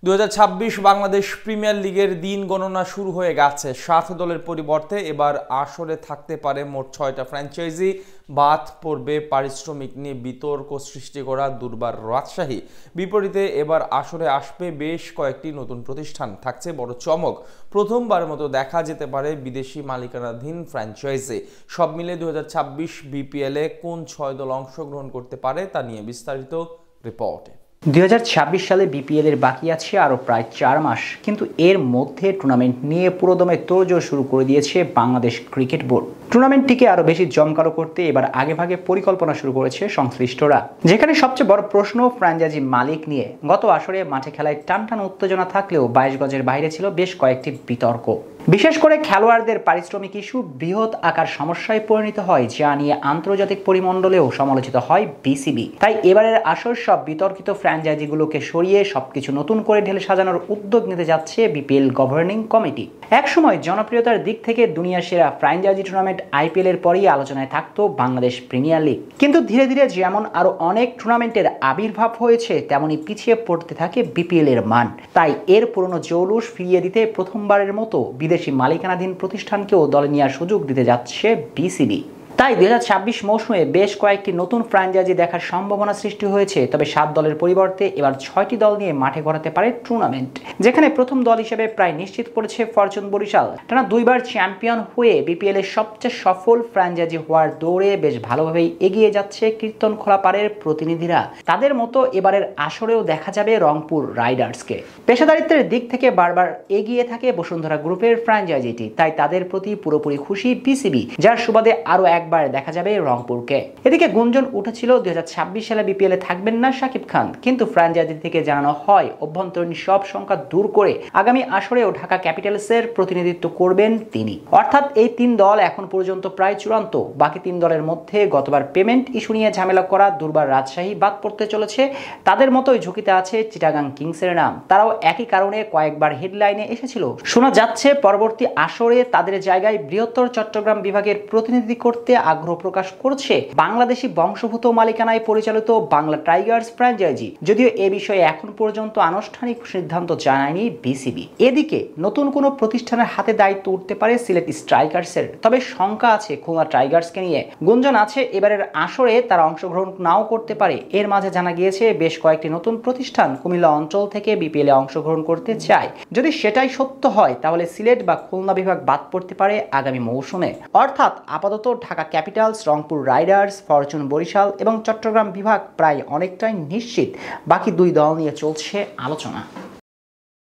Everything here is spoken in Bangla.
2026 বাংলাদেশ প্রিমিয়ার লিগের দিন গণনা শুরু হয়ে গেছে। 7 দলের পরিবর্তে এবার আসরে থাকতে পারে মোট 6টা ফ্র্যাঞ্চাইজি। বাদ পড়বে পারিশ্রমিক নিয়ে বিতর্ক সৃষ্টি করা দুর্বার রাজশাহী। বিপরীতে এবার আসরে আসবে বেশ কয়েকটি নতুন প্রতিষ্ঠান। থাকছে বড় চমক, প্রথমবার মতো দেখা যেতে পারে বিদেশি মালিকানাধীন ফ্র্যাঞ্চাইজি। সব মিলে 2026 বিপিএলে কোন 6 দল অংশগ্রহণ করতে পারে তা নিয়ে বিস্তারিত রিপোর্টে। 2026 সালে বিপিএল এর বাকি আছে আরও প্রায় 4 মাস, কিন্তু এর মধ্যে টুর্নামেন্ট নিয়ে পুরোদমে তোড়জোড় শুরু করে দিয়েছে বাংলাদেশ ক্রিকেট বোর্ড। টুর্নামেন্টটিকে আরও বেশি জমকালো করতে এবার আগেভাগে পরিকল্পনা শুরু করেছে সংশ্লিষ্টরা, যেখানে সবচেয়ে বড় প্রশ্ন ফ্র্যাঞ্চাইজি মালিক নিয়ে। গত আসরে মাঠে খেলায় টানটান উত্তেজনা থাকলেও 22 গজের বাইরে ছিল বেশ কয়েকটি বিতর্ক। বিশেষ করে খেলোয়াড়দের পারিশ্রমিক ইস্যু বৃহৎ আকার সমস্যায় পরিণত হয়, যা নিয়ে আন্তর্জাতিক পরিমণ্ডলেও সমালোচিত হয় বিসিবি। তাই এবারের আসর সব বিতর্কিত ফ্র্যাঞ্চাইজিগুলোকে সরিয়ে সবকিছু নতুন করে ঢেলে সাজানোর উদ্যোগ নিতে যাচ্ছে বিপিএল গভর্নিং কমিটি। একসময় জনপ্রিয়তার দিক থেকে দুনিয়ার সেরা ফ্র্যাঞ্চাইজি টুর্নামেন্ট আইপিএল এর পরই আলোচনায় থাকতো বাংলাদেশ প্রিমিয়ার লিগ, কিন্তু ধীরে ধীরে যেমন আরো অনেক টুর্নামেন্টের আবির্ভাব হয়েছে, তেমনি পিছিয়ে পড়তে থাকে বিপিএল এর মান। তাই এর পুরনো জৌলুস ফিরিয়ে দিতে প্রথমবারের মতো বিদেশি মালিকানাধীন প্রতিষ্ঠানকেও দলে নেওয়ার সুযোগ দিতে যাচ্ছে বিসিবি। তাই 2026 মৌসুমে বেশ কয়েকটি নতুন ফ্র্যাঞ্চাইজি দেখার সম্ভাবনা সৃষ্টি হয়েছে। তবে 7 দলের পরিবর্তে এবার 6টি দল নিয়ে মাঠে গড়াতে পারে টুর্নামেন্ট, যেখানে প্রথম দল হিসেবে প্রায় নিশ্চিত করেছে ফরচুন বরিশাল। টানা 2 বার চ্যাম্পিয়ন হয়ে বিপিএল এর সবচেয়ে সফল ফ্র্যাঞ্চাইজি হওয়ার দৌড়ে বেশ ভালোভাবেই এগিয়ে যাচ্ছে কীর্তনখোলা পাড়ের প্রতিনিধিরা। তাদের মতো এবারের আসরেও দেখা যাবে রংপুর রাইডার্সকে। পেশাদারিত্বের দিক থেকে বারবার এগিয়ে থাকে বসুন্ধরা গ্রুপের ফ্র্যাঞ্চাইজিটি, তাই তাদের প্রতি পুরোপুরি খুশি বিসিবি, যার সুবাদে আরও একবার দেখা যাবে রংপুরকে। এদিকে গুঞ্জন উঠেছিল 2026 সালে বিপিএল এ থাকবেন না শাকিব খান, কিন্তু ফ্র্যাঞ্চাইজি থেকে জানানো হয় অভ্যন্তরীণ সব সংখ্যা দূর করে আগামী আসরেও ঢাকা ক্যাপিটালসের প্রতিনিধিত্ব করবেন তিনি। অর্থাৎ এই 3 দল এখন পর্যন্ত প্রায় চূড়ান্ত। বাকি 3 দলের মধ্যে গতবার পেমেন্ট ইস্যু নিয়ে ঝামেলা করা দুর্বার রাজশাহী বাদ পড়তে চলেছে। তাদের মতোই ঝুঁকিতে আছে চিটাগাং কিংসের নাম। তারাও একই কারণে কয়েকবার হেডলাইনে এসেছিল। শোনা যাচ্ছে পরবর্তী আসরে তাদের জায়গায় বৃহত্তর চট্টগ্রাম বিভাগের প্রতিনিধি করতে আগ্রহ প্রকাশ করছে বাংলাদেশি বংশোদ্ভূত মালিকানায় পরিচালিত বাংলা টাইগার্স ফ্র্যাঞ্চাইজি। যদিও এ বিষয়ে এখন পর্যন্ত আনুষ্ঠানিক সিদ্ধান্ত জানায়নি বিসিবি। এদিকে নতুন কোনো প্রতিষ্ঠানের হাতে দায়িত্ব উঠতে পারে সিলেট স্ট্রাইকার্সের। তবে শঙ্কা আছে খুলনা টাইগার্সকে নিয়ে। গুঞ্জন আছে এবারের আসরে তারা অংশগ্রহণ নাও করতে পারে। এর মাঝে জানা গিয়েছে বেশ কয়েকটি নতুন প্রতিষ্ঠান কুমিল্লা অঞ্চল থেকে বিপিএল এ অংশগ্রহণ করতে চায়। যদি সেটাই সত্য হয়, তাহলে সিলেট বা খুলনা বিভাগ বাদ পড়তে পারে আগামী মৌসুমে। অর্থাৎ আপাতত Dhaka Capitals, Rangpur Riders, Fortune Barishal এবং চট্টগ্রাম বিভাগ প্রায় অনেকটাই নিশ্চিত। বাকি 2 দল নিয়ে চলছে আলোচনা।